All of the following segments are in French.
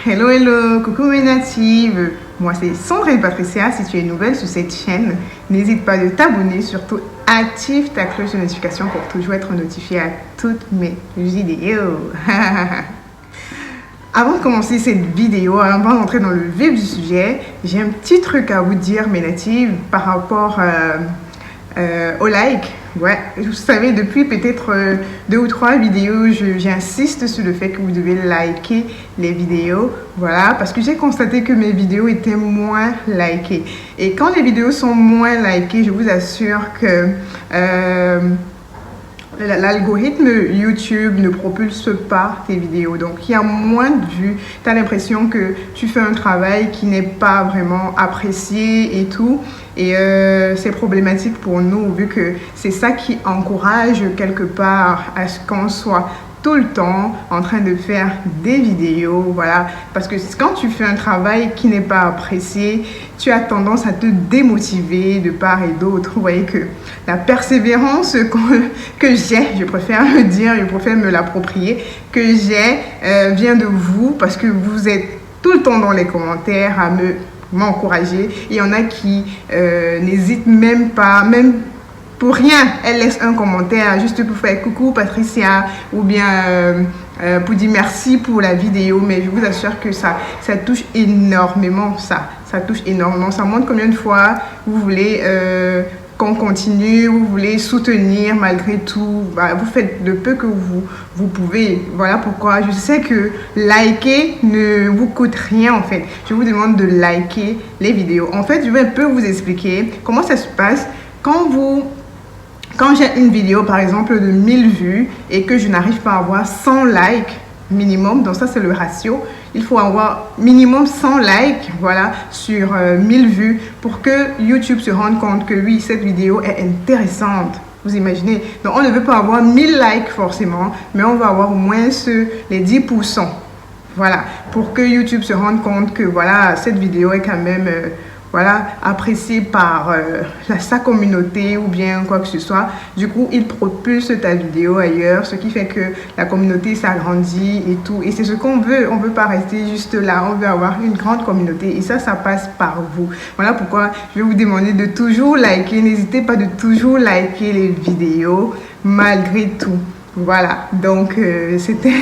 Hello, hello, coucou mes natives. Moi c'est Sandrine Patricia. Si tu es nouvelle sur cette chaîne, n'hésite pas de t'abonner, surtout active ta cloche de notification pour toujours être notifié à toutes mes vidéos. Avant de commencer cette vidéo, avant d'entrer dans le vif du sujet, j'ai un petit truc à vous dire mes natives par rapport au like. Ouais, vous savez, depuis peut-être 2 ou 3 vidéos, j'insiste sur le fait que vous devez liker les vidéos. Voilà, parce que j'ai constaté que mes vidéos étaient moins likées. Et quand les vidéos sont moins likées, je vous assure que l'algorithme YouTube ne propulse pas tes vidéos. Donc, il y a moins de vues. Tu as l'impression que tu fais un travail qui n'est pas vraiment apprécié et tout. Et c'est problématique pour nous vu que c'est ça qui encourage quelque part à ce qu'on soit tout le temps en train de faire des vidéos, voilà, parce que quand tu fais un travail qui n'est pas apprécié, tu as tendance à te démotiver de part et d'autre. Vous voyez que la persévérance que j'ai, je préfère le dire, je préfère me l'approprier, que j'ai vient de vous, parce que vous êtes tout le temps dans les commentaires à m'encourager. Il y en a qui n'hésitent même pas, même pour rien, elle laisse un commentaire juste pour faire coucou Patricia ou bien pour dire merci pour la vidéo. Mais je vous assure que ça touche énormément, ça touche énormément. Ça montre combien de fois vous voulez qu'on continue, vous voulez soutenir malgré tout. Bah, vous faites le peu que vous pouvez. Voilà pourquoi je sais que liker ne vous coûte rien en fait. Je vous demande de liker les vidéos. En fait, je vais un peu vous expliquer comment ça se passe quand j'ai une vidéo par exemple de 1000 vues et que je n'arrive pas à avoir 100 likes minimum, donc ça c'est le ratio, il faut avoir minimum 100 likes, voilà, sur 1000 vues pour que YouTube se rende compte que oui, cette vidéo est intéressante. Vous imaginez? Donc on ne veut pas avoir 1000 likes forcément, mais on va avoir au moins les 10%. Voilà, pour que YouTube se rende compte que voilà, cette vidéo est quand même voilà, apprécié par sa communauté ou bien quoi que ce soit. Du coup, il propulse ta vidéo ailleurs, ce qui fait que la communauté s'agrandit et tout. Et c'est ce qu'on veut. On ne veut pas rester juste là. On veut avoir une grande communauté. Et ça passe par vous. Voilà pourquoi je vais vous demander de toujours liker. N'hésitez pas de toujours liker les vidéos malgré tout. Voilà. Donc, c'était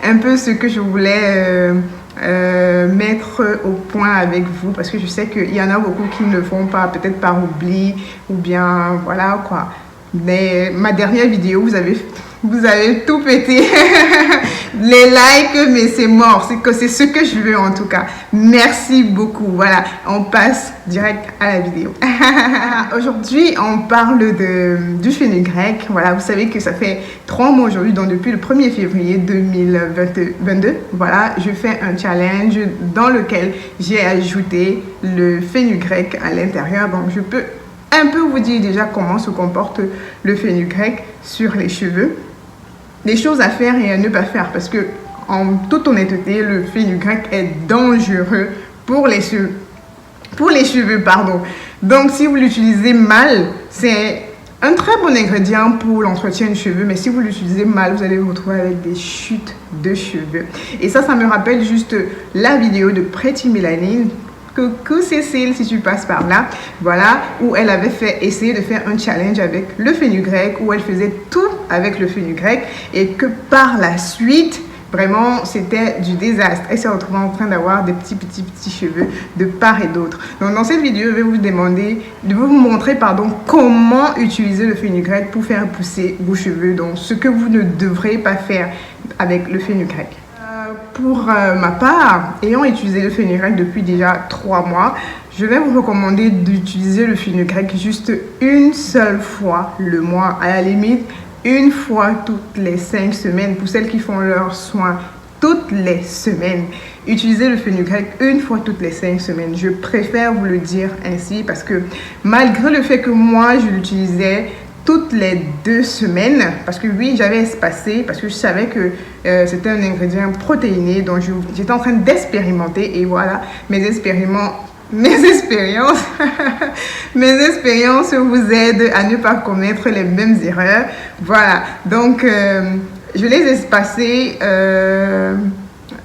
un peu ce que je voulais mettre au point avec vous, parce que je sais qu'il y en a beaucoup qui ne le font pas, peut-être par oubli ou bien voilà quoi. Mais ma dernière vidéo, vous avez tout pété. Les likes, mais c'est mort. C'est ce que je veux en tout cas. Merci beaucoup. Voilà, on passe direct à la vidéo. Aujourd'hui, on parle du fenugrec. Voilà, vous savez que ça fait 3 mois aujourd'hui, donc depuis le 1er février 2022. Voilà, je fais un challenge dans lequel j'ai ajouté le fenugrec à l'intérieur. Donc, je peux un peu vous dire déjà comment se comporte le fenugrec sur les cheveux. Les choses à faire et à ne pas faire, parce que en toute honnêteté, le fenugrec est dangereux pour les cheveux. Pardon. Donc si vous l'utilisez mal, c'est un très bon ingrédient pour l'entretien des cheveux, mais si vous l'utilisez mal, vous allez vous retrouver avec des chutes de cheveux. Et ça me rappelle juste la vidéo de Pretty Melanin. Coucou Cécile, si tu passes par là, voilà, où elle avait essayé de faire un challenge avec le fenugrec, où elle faisait tout avec le fenugrec et que par la suite, vraiment, c'était du désastre. Elle s'est retrouvée en train d'avoir des petits cheveux de part et d'autre. Donc, dans cette vidéo, je vais vous montrer comment utiliser le fenugrec pour faire pousser vos cheveux. Donc, ce que vous ne devrez pas faire avec le fenugrec. Pour ma part, ayant utilisé le fenugrec depuis déjà 3 mois, je vais vous recommander d'utiliser le fenugrec juste une seule fois le mois. À la limite, une fois toutes les 5 semaines. Pour celles qui font leurs soins toutes les semaines, utilisez le fenugrec une fois toutes les 5 semaines. Je préfère vous le dire ainsi parce que malgré le fait que moi, je l'utilisais toutes les 2 semaines, parce que oui, j'avais espacé, parce que je savais que c'était un ingrédient protéiné, donc j'étais en train d'expérimenter et voilà, mes expériences vous aident à ne pas commettre les mêmes erreurs. Voilà, donc je les espacés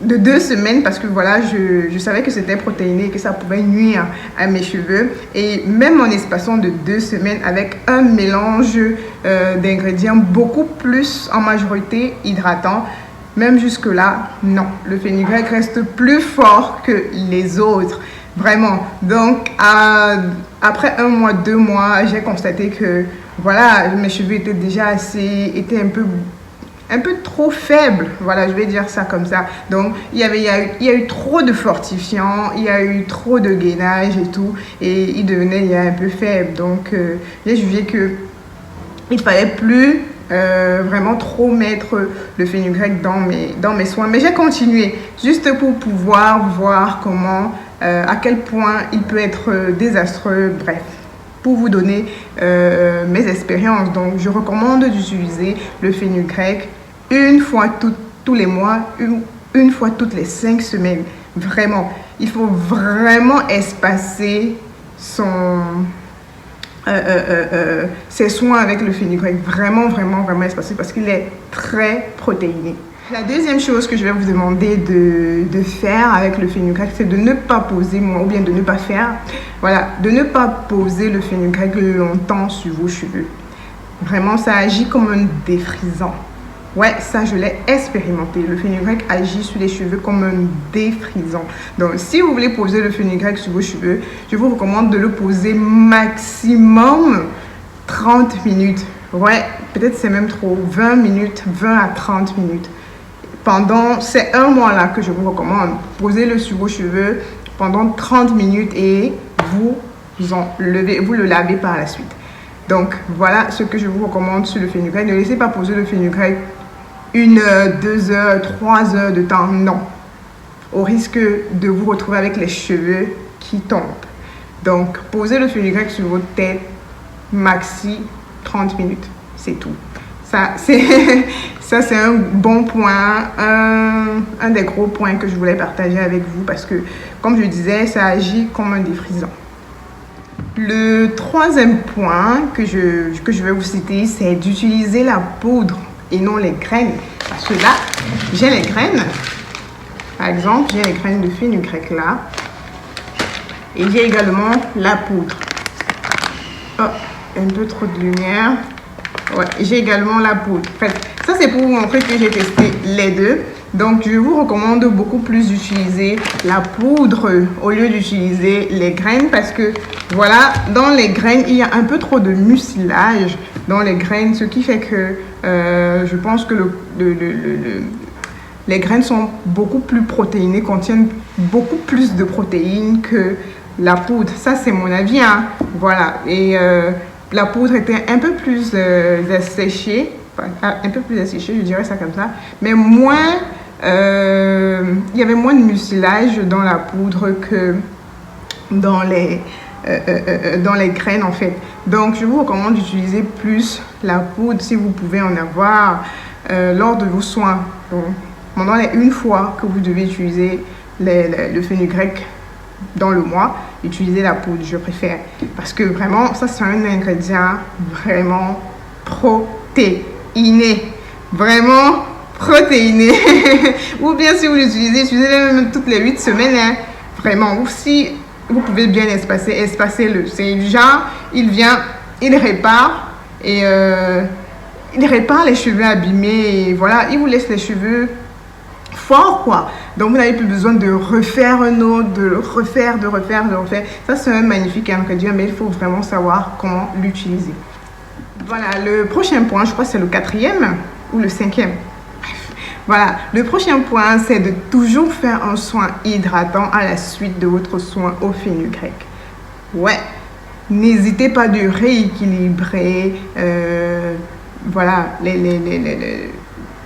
de 2 semaines parce que voilà, je savais que c'était protéiné et que ça pouvait nuire à mes cheveux. Et même en espaçant de 2 semaines avec un mélange d'ingrédients beaucoup plus en majorité hydratant, même jusque-là, non. Le fenugrec reste plus fort que les autres. Vraiment. Donc, après 1 mois, 2 mois, j'ai constaté que voilà, mes cheveux étaient déjà étaient un peu trop faibles, voilà, je vais dire ça comme ça. Donc, il y a eu trop de fortifiants, il y a eu trop de gainage et tout, et il devenait un peu faible. Donc, j'ai jugé que il fallait plus vraiment trop mettre le fenugrec dans mes soins. Mais j'ai continué, juste pour pouvoir voir comment, à quel point il peut être désastreux, bref. Pour vous donner mes expériences. Donc, je recommande d'utiliser le fenugrec une fois tous les mois, une fois toutes les 5 semaines. Vraiment, il faut vraiment espacer ses soins avec le fenugrec. Vraiment, vraiment, vraiment espacer parce qu'il est très protéiné. La deuxième chose que je vais vous demander de faire avec le fenugrec, c'est de ne pas poser, ou bien de ne pas faire, voilà, de ne pas poser le fenugrec longtemps sur vos cheveux. Vraiment, ça agit comme un défrisant. Ouais, ça, je l'ai expérimenté. Le fenugrec agit sur les cheveux comme un défrisant. Donc, si vous voulez poser le fenugrec sur vos cheveux, je vous recommande de le poser maximum 30 minutes. Ouais, peut-être c'est même trop, 20 minutes, 20 à 30 minutes. Pendant ces 1 mois-là que je vous recommande, posez-le sur vos cheveux pendant 30 minutes et vous le lavez par la suite. Donc, voilà ce que je vous recommande sur le fenugrec. Ne laissez pas poser le fenugrec 1 heure, 2 heures, 3 heures de temps. Non. Au risque de vous retrouver avec les cheveux qui tombent. Donc, posez le fenugrec sur votre tête, maxi 30 minutes. C'est tout. Ça, c'est un bon point, un des gros points que je voulais partager avec vous parce que, comme je disais, ça agit comme un défrisant. Le troisième point que je vais vous citer, c'est d'utiliser la poudre et non les graines. Parce que là, j'ai les graines. Par exemple, j'ai les graines de fenugrec là. Et j'ai également la poudre. Oh, un peu trop de lumière. Ouais, j'ai également la poudre. En fait, ça c'est pour vous montrer que j'ai testé les deux. Donc, je vous recommande beaucoup plus d'utiliser la poudre au lieu d'utiliser les graines parce que, voilà, dans les graines, il y a un peu trop de mucilage dans les graines, ce qui fait que je pense que les graines sont beaucoup plus protéinées, contiennent beaucoup plus de protéines que la poudre. Ça, c'est mon avis, hein. Voilà. Et la poudre était un peu plus asséchée, un peu plus asséchée, je dirais ça comme ça, mais moins... il y avait moins de mucilage dans la poudre que dans les graines en fait. Donc je vous recommande d'utiliser plus la poudre si vous pouvez en avoir lors de vos soins. Donc, pendant les 1 fois que vous devez utiliser le fenugrec dans le mois, utilisez la poudre, je préfère. Parce que vraiment, ça c'est un ingrédient vraiment protéiné. Vraiment protéiné. Ou bien si vous l'utilisez, utilisez-le même toutes les 8 semaines. Hein. Vraiment. Ou si vous pouvez bien espacez-le. C'est du genre, il vient, il répare et il répare les cheveux abîmés. Et voilà, il vous laisse les cheveux forts, quoi. Donc, vous n'avez plus besoin de refaire un autre, de le refaire, de refaire. Ça, c'est un magnifique ingrédient, mais il faut vraiment savoir comment l'utiliser. Voilà, le prochain point, je crois que c'est le 4e ou le 5e. Voilà, le prochain point, c'est de toujours faire un soin hydratant à la suite de votre soin au fenugrec. Ouais, n'hésitez pas de rééquilibrer, voilà,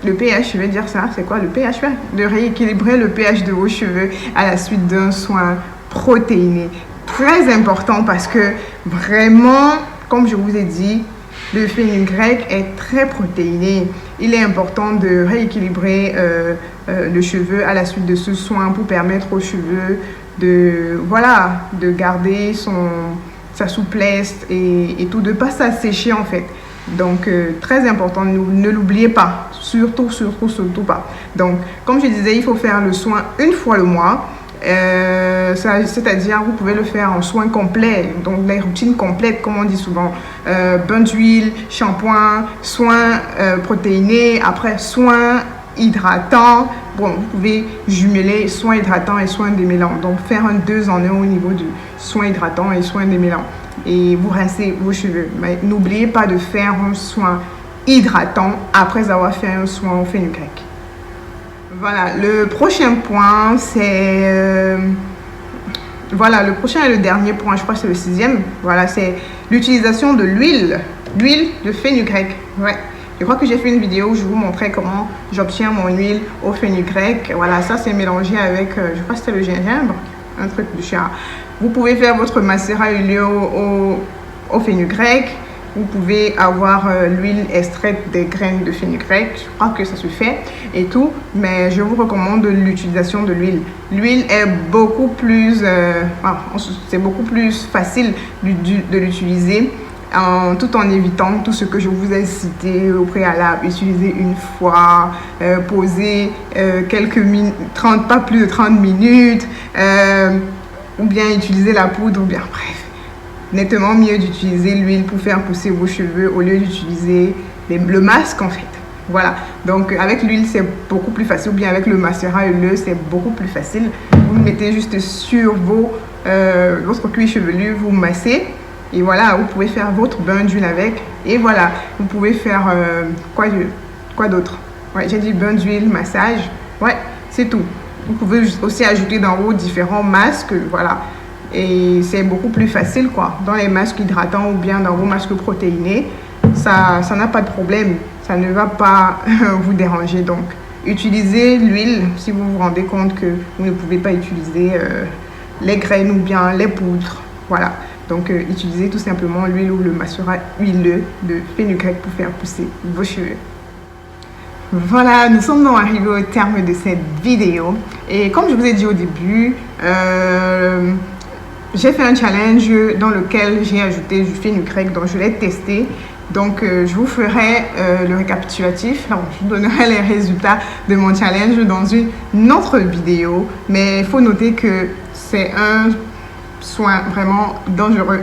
le pH, je vais dire ça, c'est quoi le pH? De rééquilibrer le pH de vos cheveux à la suite d'un soin protéiné. Très important parce que vraiment, comme je vous ai dit, le fenugrec est très protéiné. Il est important de rééquilibrer le cheveu à la suite de ce soin pour permettre aux cheveux de garder sa souplesse et tout, de ne pas s'assécher en fait. Donc, très important, ne l'oubliez pas. Surtout, surtout, surtout pas. Donc, comme je disais, il faut faire le soin une fois le mois. C'est-à-dire, vous pouvez le faire en soins complets, donc les routines complètes, comme on dit souvent. Bain d'huile, shampoing, soins protéinés, après soins hydratants. Bon, vous pouvez jumeler soins hydratants et soins démêlants. Donc, faire un 2 en 1 au niveau du soins hydratants et soins démêlants. Et vous rincez vos cheveux. Mais n'oubliez pas de faire un soin hydratant après avoir fait un soin au fenugrec. Voilà, le prochain point, c'est... voilà, le prochain et le dernier point, je crois que c'est le 6e. Voilà, c'est l'utilisation de l'huile de fenugrec. Ouais. Je crois que j'ai fait une vidéo où je vous montrais comment j'obtiens mon huile au fenugrec. Voilà, ça c'est mélangé avec, je crois que c'était le gingembre, un truc du chat. Vous pouvez faire votre macérat huileux au fenugrec. Vous pouvez avoir l'huile extraite des graines de fenugrec. Je crois que ça se fait et tout. Mais je vous recommande l'utilisation de l'huile. L'huile est beaucoup plus... c'est beaucoup plus facile de l'utiliser. Tout en évitant tout ce que je vous ai cité au préalable. Utiliser une fois, poser quelques minutes, pas plus de 30 minutes, ou bien utiliser la poudre, ou bien bref. Nettement mieux d'utiliser l'huile pour faire pousser vos cheveux au lieu d'utiliser le masque en fait. Voilà, donc avec l'huile c'est beaucoup plus facile, ou bien avec le macérat huileux c'est beaucoup plus facile. Vous le mettez juste sur votre cuir chevelu, vous massez. Et voilà, vous pouvez faire votre bain d'huile avec. Et voilà, vous pouvez faire quoi d'autre? Ouais, j'ai dit bain d'huile, massage. Ouais, c'est tout. Vous pouvez aussi ajouter dans vos différents masques. Voilà. Et c'est beaucoup plus facile, quoi. Dans les masques hydratants ou bien dans vos masques protéinés, ça n'a pas de problème. Ça ne va pas vous déranger. Donc, utilisez l'huile si vous vous rendez compte que vous ne pouvez pas utiliser les graines ou bien les poudres. Voilà. Donc, utilisez tout simplement l'huile ou le macérat huileux de fenugrec pour faire pousser vos cheveux. Voilà, nous sommes donc arrivés au terme de cette vidéo. Et comme je vous ai dit au début, j'ai fait un challenge dans lequel j'ai ajouté du fenugrec, donc je l'ai testé. Donc, je vous ferai le récapitulatif. Alors, je vous donnerai les résultats de mon challenge dans une autre vidéo. Mais il faut noter que c'est un soin vraiment dangereux.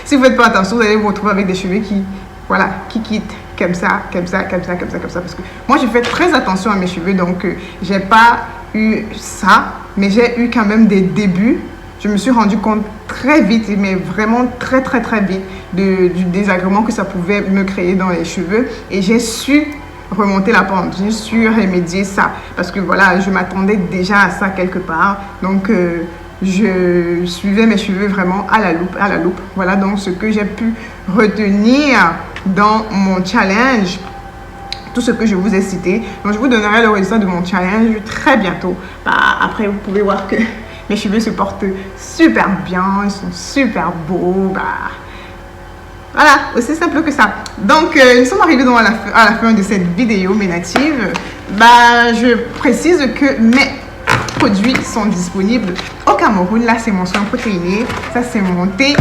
Si vous ne faites pas attention, vous allez vous retrouver avec des cheveux qui quittent comme ça. Parce que moi, je fais très attention à mes cheveux. Donc, j'ai pas eu ça, mais j'ai eu quand même des débuts. Je me suis rendu compte très vite, mais vraiment très vite du désagrément que ça pouvait me créer dans les cheveux. Et j'ai su remonter la pente, j'ai su remédier ça. Parce que voilà, je m'attendais déjà à ça quelque part. Donc, je suivais mes cheveux vraiment à la loupe. Voilà donc ce que j'ai pu retenir dans mon challenge. Tout ce que je vous ai cité. Donc, je vous donnerai le résultat de mon challenge très bientôt. Après, vous pouvez voir que mes cheveux se portent super bien, ils sont super beaux. Voilà, aussi simple que ça. Donc, nous sommes arrivés donc à la fin de cette vidéo, mes natives. Je précise que mes produits sont disponibles au Cameroun. Là, c'est mon soin protéiné. Ça, c'est mon thé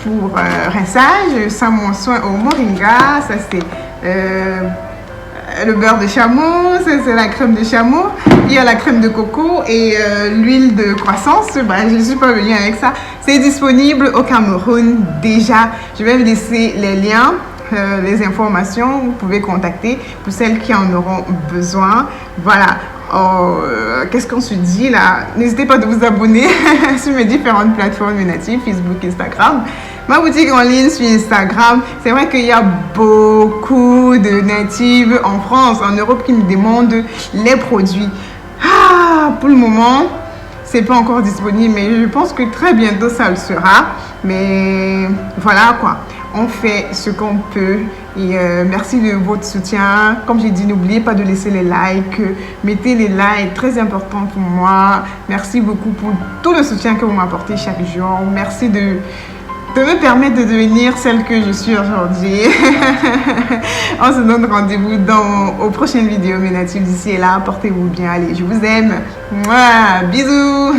pour rinçage. Ça, mon soin au moringa. Ça, c'est le beurre de chameau. Ça, c'est la crème de chameau. Il y a la crème de coco et l'huile de croissance. Je ne suis pas venue avec ça. C'est disponible au Cameroun déjà. Je vais vous laisser les liens. Les informations, vous pouvez contacter pour celles qui en auront besoin. Voilà. Qu'est-ce qu'on se dit là? N'hésitez pas de vous abonner sur mes différentes plateformes natives, Facebook, Instagram. Ma boutique en ligne sur Instagram. C'est vrai qu'il y a beaucoup de natives en France, en Europe qui me demandent les produits. Pour le moment, c'est pas encore disponible, mais je pense que très bientôt ça le sera. Mais voilà quoi. On fait ce qu'on peut et merci de votre soutien. Comme j'ai dit, n'oubliez pas de laisser les likes. Mettez les likes, très important pour moi. Merci beaucoup pour tout le soutien que vous m'apportez chaque jour. Merci de me permettre de devenir celle que je suis aujourd'hui. On se donne rendez-vous aux prochaines vidéos, mes natifs. D'ici et là, portez-vous bien. Allez, je vous aime. Mouah, bisous.